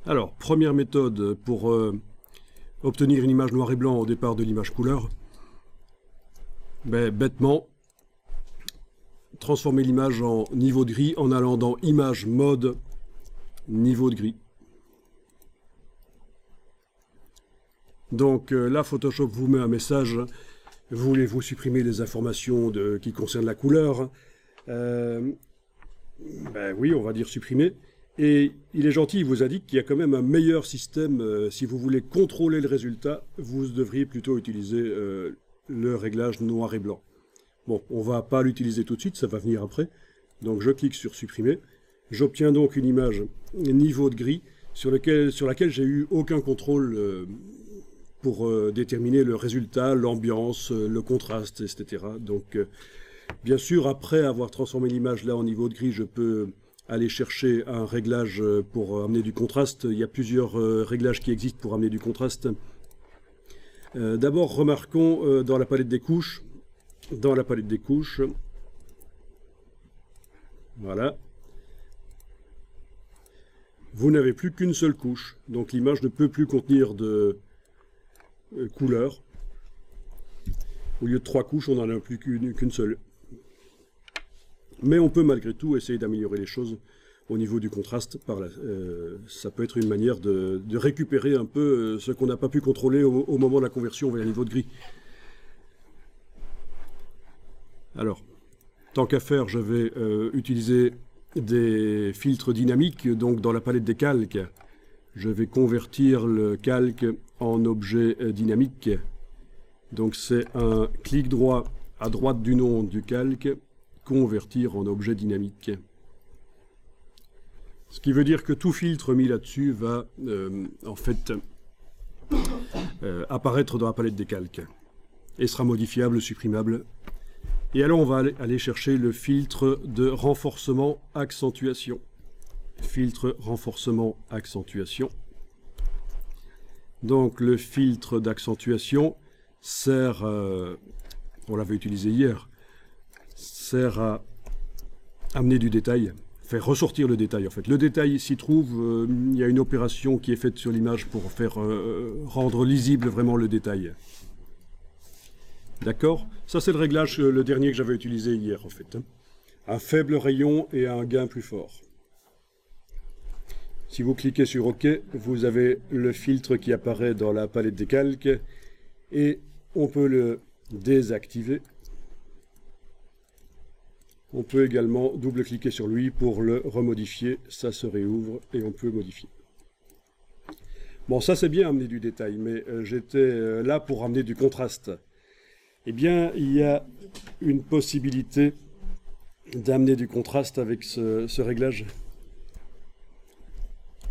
Alors, première méthode pour obtenir une image noir et blanc au départ de l'image couleur. Bêtement, transformer l'image en niveau de gris en allant dans Image, Mode, Niveau de gris. Donc là, Photoshop vous met un message. Voulez-vous supprimer les informations qui concernent la couleur? Oui, on va dire supprimer. Et il est gentil, il vous indique qu'il y a quand même un meilleur système. Si vous voulez contrôler le résultat, vous devriez plutôt utiliser le réglage noir et blanc. Bon, on ne va pas l'utiliser tout de suite, ça va venir après. Donc je clique sur supprimer. J'obtiens donc une image niveau de gris sur laquelle j'ai eu aucun contrôle pour déterminer le résultat, l'ambiance, le contraste, etc. Donc bien sûr, après avoir transformé l'image là en niveau de gris, je peux aller chercher un réglage pour amener du contraste. Il y a plusieurs réglages qui existent pour amener du contraste. D'abord, remarquons dans la palette des couches, voilà, vous n'avez plus qu'une seule couche, donc l'image ne peut plus contenir de couleur. Au lieu de 3 couches, on n'en a plus qu'une seule. Mais on peut malgré tout essayer d'améliorer les choses au niveau du contraste. Ça peut être une manière de récupérer un peu ce qu'on n'a pas pu contrôler au moment de la conversion vers le niveau de gris. Alors, tant qu'à faire, je vais utiliser des filtres dynamiques. Donc dans la palette des calques, je vais convertir le calque en objet dynamique. Donc c'est un clic droit à droite du nom du calque, convertir en objet dynamique. Ce qui veut dire que tout filtre mis là-dessus va en fait apparaître dans la palette des calques et sera modifiable, supprimable. Et alors on va aller chercher le filtre de renforcement accentuation. Filtre renforcement accentuation. Donc le filtre d'accentuation sert, on l'avait utilisé hier, sert à amener du détail, faire ressortir le détail en fait. Le détail s'y trouve, il y a une opération qui est faite sur l'image pour faire rendre lisible vraiment le détail. D'accord? Ça c'est le réglage, le dernier que j'avais utilisé hier en fait. Un faible rayon et un gain plus fort. Si vous cliquez sur OK, vous avez le filtre qui apparaît dans la palette des calques et on peut le désactiver. On peut également double-cliquer sur lui pour le remodifier. Ça se réouvre et on peut modifier. Bon, ça c'est bien amener du détail, mais j'étais là pour amener du contraste. Eh bien, il y a une possibilité d'amener du contraste avec ce réglage.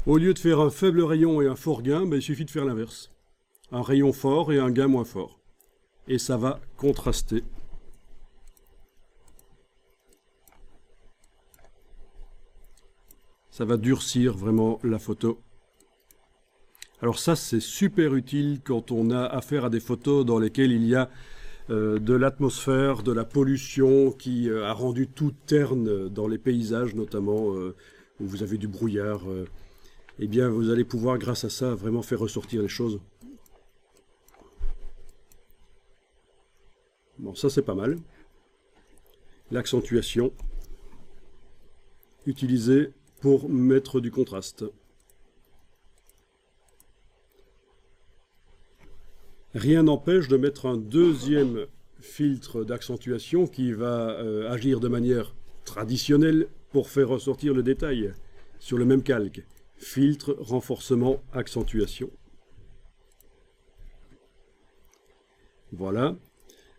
Au lieu de faire un faible rayon et un fort gain, il suffit de faire l'inverse. Un rayon fort et un gain moins fort. Et ça va contraster. Ça va durcir vraiment la photo. Alors ça, c'est super utile quand on a affaire à des photos dans lesquelles il y a de l'atmosphère, de la pollution qui a rendu tout terne dans les paysages, notamment où vous avez du brouillard. Eh bien, vous allez pouvoir, grâce à ça, vraiment faire ressortir les choses. Bon, ça c'est pas mal. L'accentuation, utilisée pour mettre du contraste. Rien n'empêche de mettre un deuxième filtre d'accentuation qui va agir de manière traditionnelle pour faire ressortir le détail sur le même calque. Filtre, renforcement, accentuation. Voilà.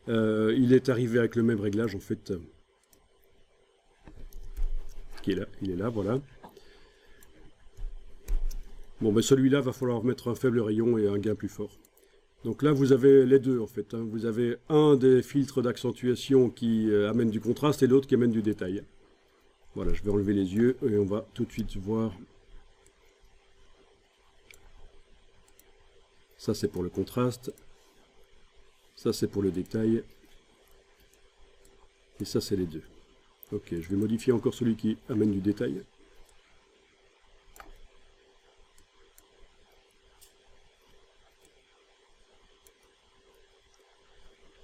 Il est arrivé avec le même réglage en fait. Qui est là, il est là, voilà. Bon, ben celui-là, va falloir mettre un faible rayon et un gain plus fort. Donc là, vous avez les deux en fait. Vous avez un des filtres d'accentuation qui amène du contraste et l'autre qui amène du détail. Voilà, je vais enlever les yeux et on va tout de suite voir. Ça, c'est pour le contraste. Ça, c'est pour le détail. Et ça, c'est les deux. Ok, je vais modifier encore celui qui amène du détail.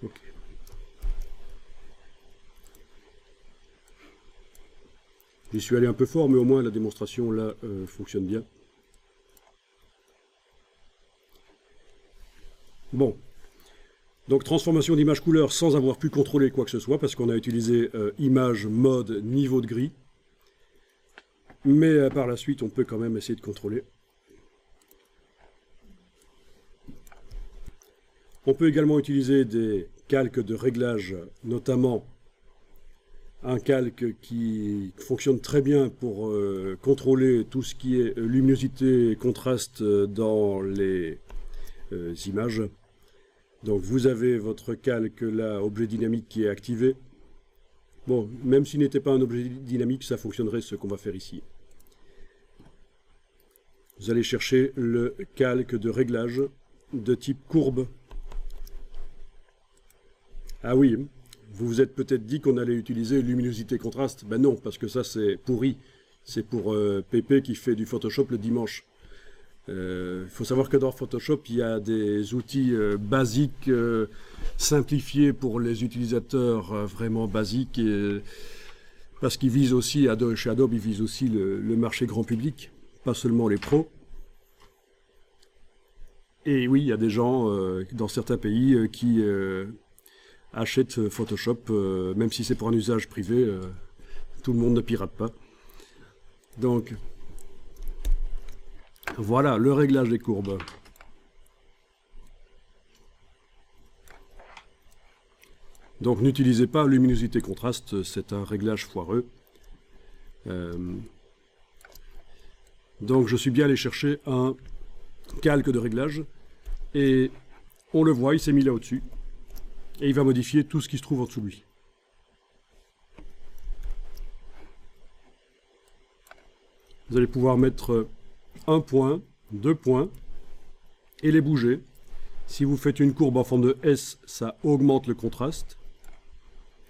Ok. J'y suis allé un peu fort, mais au moins la démonstration là fonctionne bien. Bon. Donc transformation d'image couleur sans avoir pu contrôler quoi que ce soit, parce qu'on a utilisé image, mode, niveau de gris. Mais par la suite, on peut quand même essayer de contrôler. On peut également utiliser des calques de réglage, notamment un calque qui fonctionne très bien pour contrôler tout ce qui est luminosité et contraste dans les images. Donc vous avez votre calque là, objet dynamique qui est activé. Bon, même s'il n'était pas un objet dynamique, ça fonctionnerait ce qu'on va faire ici. Vous allez chercher le calque de réglage de type courbe. Ah oui, vous vous êtes peut-être dit qu'on allait utiliser luminosité contraste. Ben non, parce que ça c'est pourri. C'est pour Pépé qui fait du Photoshop le dimanche. Il faut savoir que dans Photoshop, il y a des outils basiques, simplifiés pour les utilisateurs vraiment basiques, parce qu'ils visent aussi, chez Adobe, ils visent aussi le marché grand public, pas seulement les pros. Et oui, il y a des gens dans certains pays qui achètent Photoshop, même si c'est pour un usage privé, tout le monde ne pirate pas. Donc, voilà le réglage des courbes. Donc n'utilisez pas luminosité contraste, c'est un réglage foireux. Donc je suis bien allé chercher un calque de réglage et on le voit, il s'est mis là au-dessus et il va modifier tout ce qui se trouve en dessous de lui. Vous allez pouvoir mettre un point, 2 points, et les bouger. Si vous faites une courbe en forme de S, ça augmente le contraste.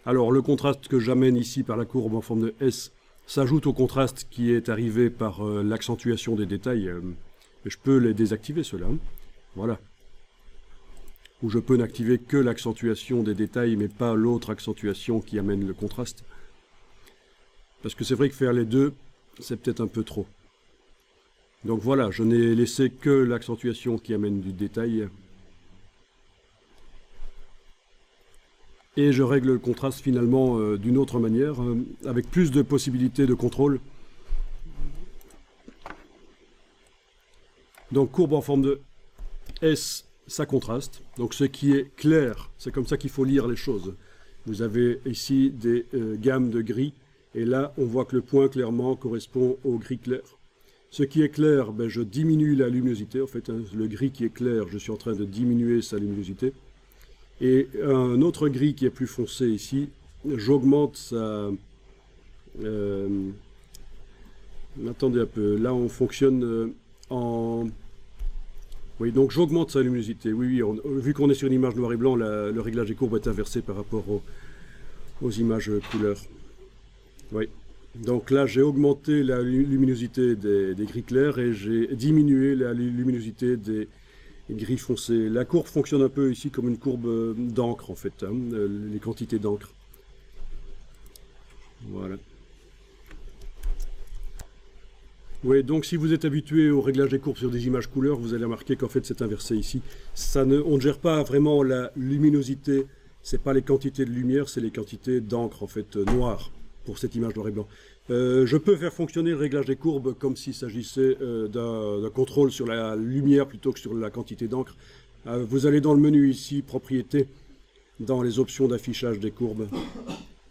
Alors le contraste que j'amène ici par la courbe en forme de S s'ajoute au contraste qui est arrivé par l'accentuation des détails. Je peux les désactiver ceux-là. Voilà. Ou je peux n'activer que l'accentuation des détails, mais pas l'autre accentuation qui amène le contraste. Parce que c'est vrai que faire les deux, c'est peut-être un peu trop. Donc voilà, je n'ai laissé que l'accentuation qui amène du détail. Et je règle le contraste finalement d'une autre manière, avec plus de possibilités de contrôle. Donc courbe en forme de S, ça contraste. Donc ce qui est clair, c'est comme ça qu'il faut lire les choses. Vous avez ici des gammes de gris, et là on voit que le point clairement correspond au gris clair. Ce qui est clair, ben, je diminue la luminosité. En fait, hein, le gris qui est clair, je suis en train de diminuer sa luminosité. Et un autre gris qui est plus foncé ici, j'augmente sa... attendez un peu, là on fonctionne en... Oui, donc j'augmente sa luminosité. Oui, vu qu'on est sur une image noir et blanc, le réglage des courbes est inversé par rapport aux images couleurs. Oui. Donc là, j'ai augmenté la luminosité des gris clairs et j'ai diminué la luminosité des gris foncés. La courbe fonctionne un peu ici comme une courbe d'encre, en fait, hein, les quantités d'encre. Voilà. Oui, donc si vous êtes habitué au réglage des courbes sur des images couleurs, vous allez remarquer qu'en fait c'est inversé ici. On ne gère pas vraiment la luminosité, c'est pas les quantités de lumière, c'est les quantités d'encre, en fait, noire, pour cette image noir et blanc. Je peux faire fonctionner le réglage des courbes comme s'il s'agissait d'un contrôle sur la lumière plutôt que sur la quantité d'encre. Vous allez dans le menu ici, propriétés, dans les options d'affichage des courbes,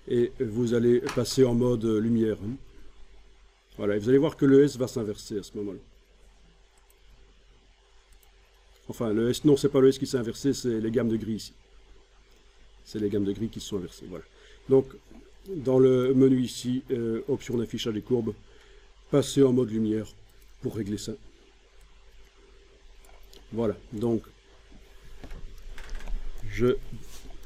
et vous allez passer en mode lumière. Voilà, et vous allez voir que le S va s'inverser à ce moment-là. Enfin, le S, non, c'est pas le S qui s'est inversé, c'est les gammes de gris ici. C'est les gammes de gris qui se sont inversées, voilà. Donc, dans le menu ici, option d'affichage des courbes, passer en mode lumière pour régler ça. Voilà, donc je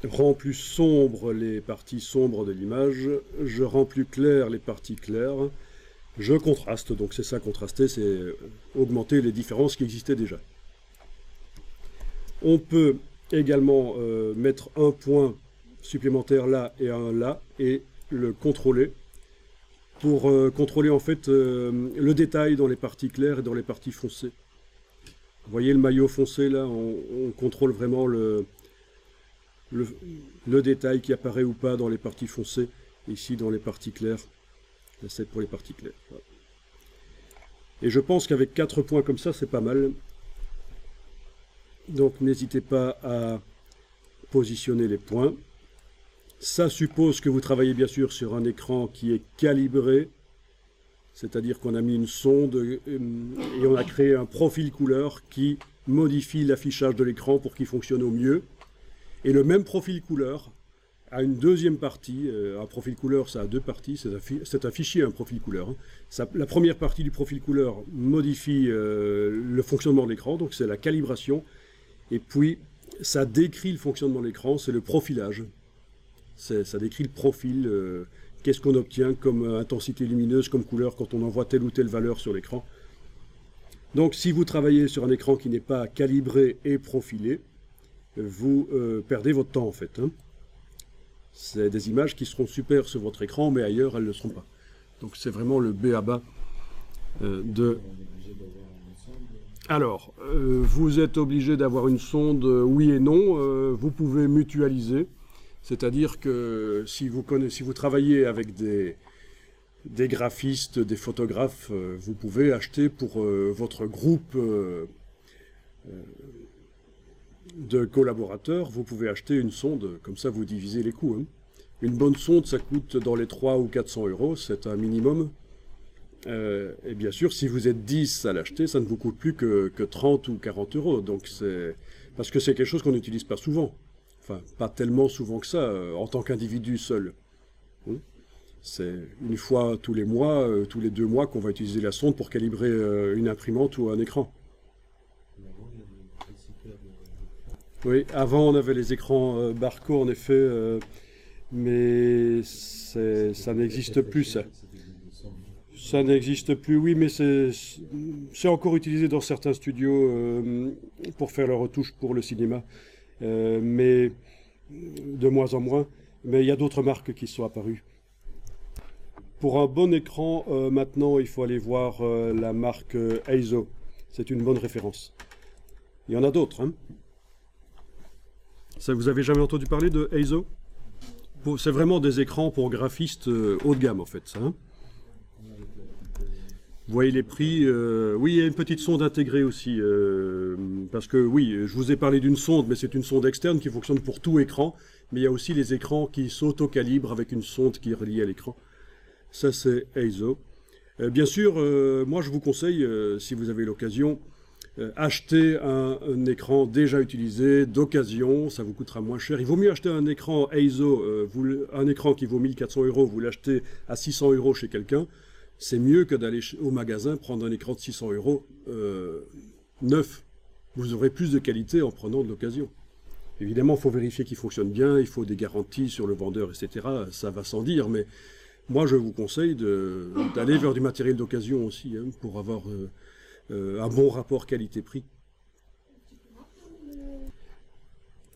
rends plus sombre les parties sombres de l'image, je rends plus clair les parties claires, je contraste, donc c'est ça contraster, c'est augmenter les différences qui existaient déjà. On peut également mettre un point supplémentaire là et un là et le contrôler pour contrôler en fait le détail dans les parties claires et dans les parties foncées. Vous voyez le maillot foncé là, on contrôle vraiment le détail qui apparaît ou pas dans les parties foncées, ici dans les parties claires. Là, c'est pour les parties claires. Voilà. Et je pense qu'avec 4 points comme ça, c'est pas mal. Donc n'hésitez pas à positionner les points. Ça suppose que vous travaillez bien sûr sur un écran qui est calibré, c'est-à-dire qu'on a mis une sonde et on a créé un profil couleur qui modifie l'affichage de l'écran pour qu'il fonctionne au mieux. Et le même profil couleur a une deuxième partie. Un profil couleur, ça a deux parties. C'est un fichier, un profil couleur. Hein. La première partie du profil couleur modifie le fonctionnement de l'écran, donc c'est la calibration. Et puis, ça décrit le fonctionnement de l'écran, c'est le profilage. Ça décrit le profil, qu'est-ce qu'on obtient comme intensité lumineuse, comme couleur, quand on envoie telle ou telle valeur sur l'écran. Donc, si vous travaillez sur un écran qui n'est pas calibré et profilé, vous perdez votre temps, en fait. Hein. C'est des images qui seront super sur votre écran, mais ailleurs, elles ne le seront pas. Donc, c'est vraiment le b.a.-ba de... Alors, vous êtes obligé d'avoir une sonde, oui et non. Vous pouvez mutualiser. C'est-à-dire que si vous travaillez avec des graphistes, des photographes, vous pouvez acheter pour votre groupe de collaborateurs, vous pouvez acheter une sonde, comme ça vous divisez les coûts. Hein. Une bonne sonde, ça coûte dans les 300 ou 400 euros, c'est un minimum. Et bien sûr, si vous êtes 10 à l'acheter, ça ne vous coûte plus que 30 ou 40 euros. Donc parce que c'est quelque chose qu'on n'utilise pas souvent. Enfin, pas tellement souvent que ça, en tant qu'individu seul. C'est une fois tous les mois, tous les 2 mois qu'on va utiliser la sonde pour calibrer une imprimante ou un écran. Oui, avant on avait les écrans Barco en effet, mais ça n'existe plus ça. Ça n'existe plus, oui, mais c'est encore utilisé dans certains studios pour faire leurs retouches pour le cinéma. Mais de moins en moins. Mais il y a d'autres marques qui sont apparues. Pour un bon écran, maintenant, il faut aller voir la marque Eizo. C'est une bonne référence. Il y en a d'autres. Hein. Ça, vous avez jamais entendu parler de Eizo? C'est vraiment des écrans pour graphistes haut de gamme, en fait. Ça, hein. Vous voyez les prix. Oui, il y a une petite sonde intégrée aussi. Parce que oui, je vous ai parlé d'une sonde, mais c'est une sonde externe qui fonctionne pour tout écran. Mais il y a aussi les écrans qui s'auto-calibrent avec une sonde qui est reliée à l'écran. Ça, c'est Eizo. Bien sûr, moi, je vous conseille, si vous avez l'occasion, acheter un écran déjà utilisé, d'occasion. Ça vous coûtera moins cher. Il vaut mieux acheter un écran Eizo, un écran qui vaut 1400 euros, vous l'achetez à 600 euros chez quelqu'un. C'est mieux que d'aller au magasin prendre un écran de 600 euros neuf. Vous aurez plus de qualité en prenant de l'occasion. Évidemment, il faut vérifier qu'il fonctionne bien, il faut des garanties sur le vendeur, etc. Ça va sans dire, mais moi, je vous conseille d'aller vers du matériel d'occasion aussi, hein, pour avoir un bon rapport qualité-prix.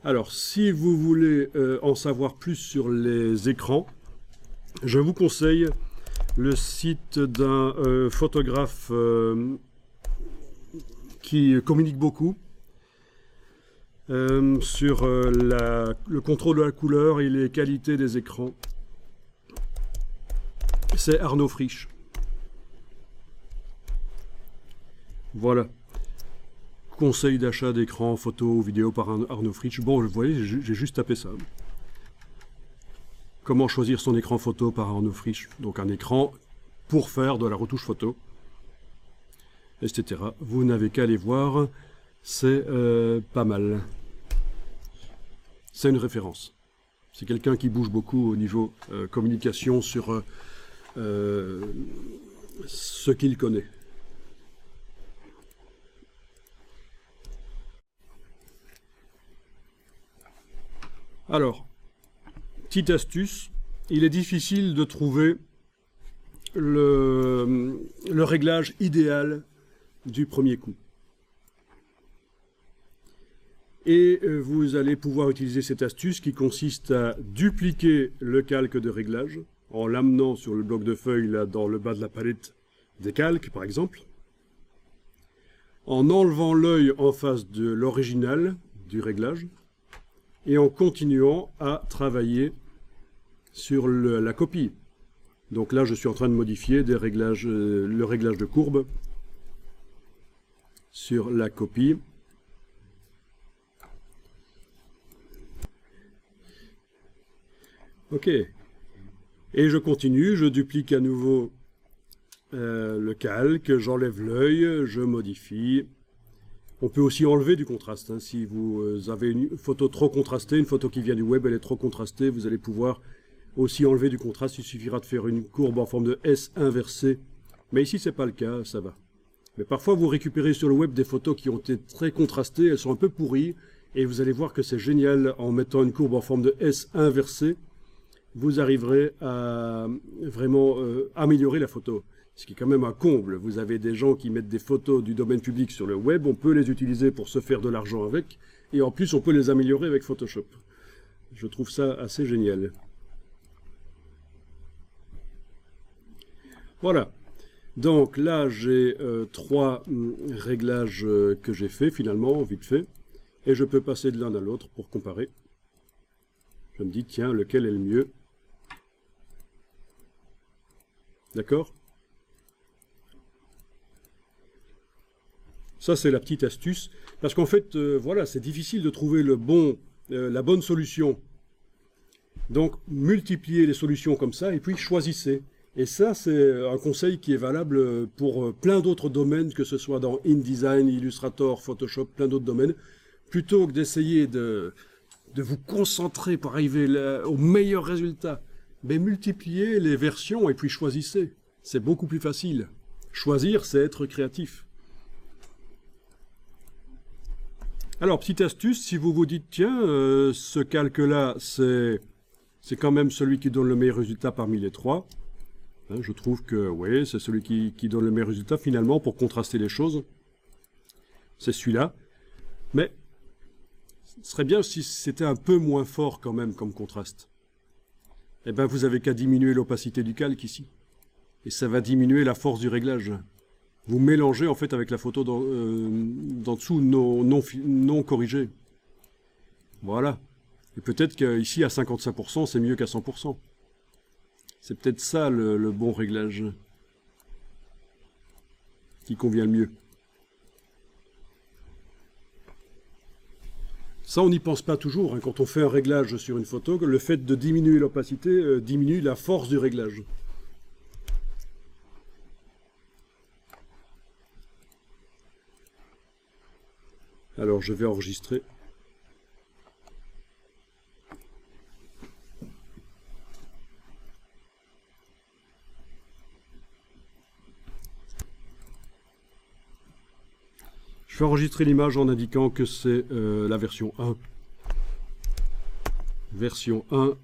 Alors, si vous voulez en savoir plus sur les écrans, je vous conseille le site d'un photographe qui communique beaucoup sur le contrôle de la couleur et les qualités des écrans. C'est Arnaud Frisch. Voilà. Conseil d'achat d'écran, photo ou vidéo par Arnaud Frisch. Bon, vous voyez, j'ai juste tapé ça. Comment choisir son écran photo par Arnaud Frisch. Donc un écran pour faire de la retouche photo, etc. Vous n'avez qu'à aller voir, c'est pas mal. C'est une référence. C'est quelqu'un qui bouge beaucoup au niveau communication sur ce qu'il connaît. Alors, petite astuce, il est difficile de trouver le réglage idéal du premier coup. Et vous allez pouvoir utiliser cette astuce qui consiste à dupliquer le calque de réglage en l'amenant sur le bloc de feuilles là dans le bas de la palette des calques par exemple, en enlevant l'œil en face de l'original du réglage et en continuant à travailler sur la copie. Donc là je suis en train de modifier le réglage de courbe sur la copie. Ok, et je continue, je duplique à nouveau le calque, j'enlève l'œil, je modifie. On peut aussi enlever du contraste, hein. Si vous avez une photo trop contrastée, une photo qui vient du web, elle est trop contrastée, vous allez pouvoir aussi enlever du contraste, il suffira de faire une courbe en forme de S inversée. Mais ici c'est pas le cas, ça va. Mais parfois vous récupérez sur le web des photos qui ont été très contrastées, elles sont un peu pourries, et vous allez voir que c'est génial en mettant une courbe en forme de S inversée. Vous arriverez à vraiment améliorer la photo. Ce qui est quand même un comble. Vous avez des gens qui mettent des photos du domaine public sur le web, on peut les utiliser pour se faire de l'argent avec, et en plus on peut les améliorer avec Photoshop. Je trouve ça assez génial. Voilà. Donc là j'ai 3 réglages que j'ai fait finalement, vite fait, et je peux passer de l'un à l'autre pour comparer. Je me dis, tiens, lequel est le mieux? D'accord? Ça, c'est la petite astuce. Parce qu'en fait, voilà, c'est difficile de trouver la bonne solution. Donc, multipliez les solutions comme ça et puis choisissez. Et ça, c'est un conseil qui est valable pour plein d'autres domaines, que ce soit dans InDesign, Illustrator, Photoshop, plein d'autres domaines. Plutôt que d'essayer de vous concentrer pour arriver au meilleur résultat, mais multipliez les versions et puis choisissez. C'est beaucoup plus facile. Choisir, c'est être créatif. Alors, petite astuce, si vous vous dites, tiens, ce calque-là, c'est quand même celui qui donne le meilleur résultat parmi les 3. Hein, je trouve que, oui, c'est celui qui donne le meilleur résultat, finalement, pour contraster les choses. C'est celui-là. Mais ce serait bien si c'était un peu moins fort quand même comme contraste. Eh bien, vous avez qu'à diminuer l'opacité du calque ici. Et ça va diminuer la force du réglage. Vous mélangez en fait avec la photo d'en dessous non corrigée. Voilà. Et peut-être qu'ici à 55%, c'est mieux qu'à 100%. C'est peut-être ça le bon réglage qui convient le mieux. Ça, on n'y pense pas toujours, hein, quand on fait un réglage sur une photo, que le fait de diminuer l'opacité diminue la force du réglage. Alors, je vais enregistrer. Je vais enregistrer l'image en indiquant que c'est la version 1. Version 1.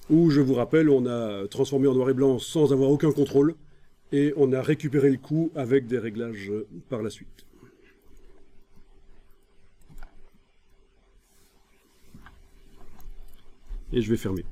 Où, je vous rappelle, on a transformé en noir et blanc sans avoir aucun contrôle. Et on a récupéré le coup avec des réglages par la suite. Et je vais fermer.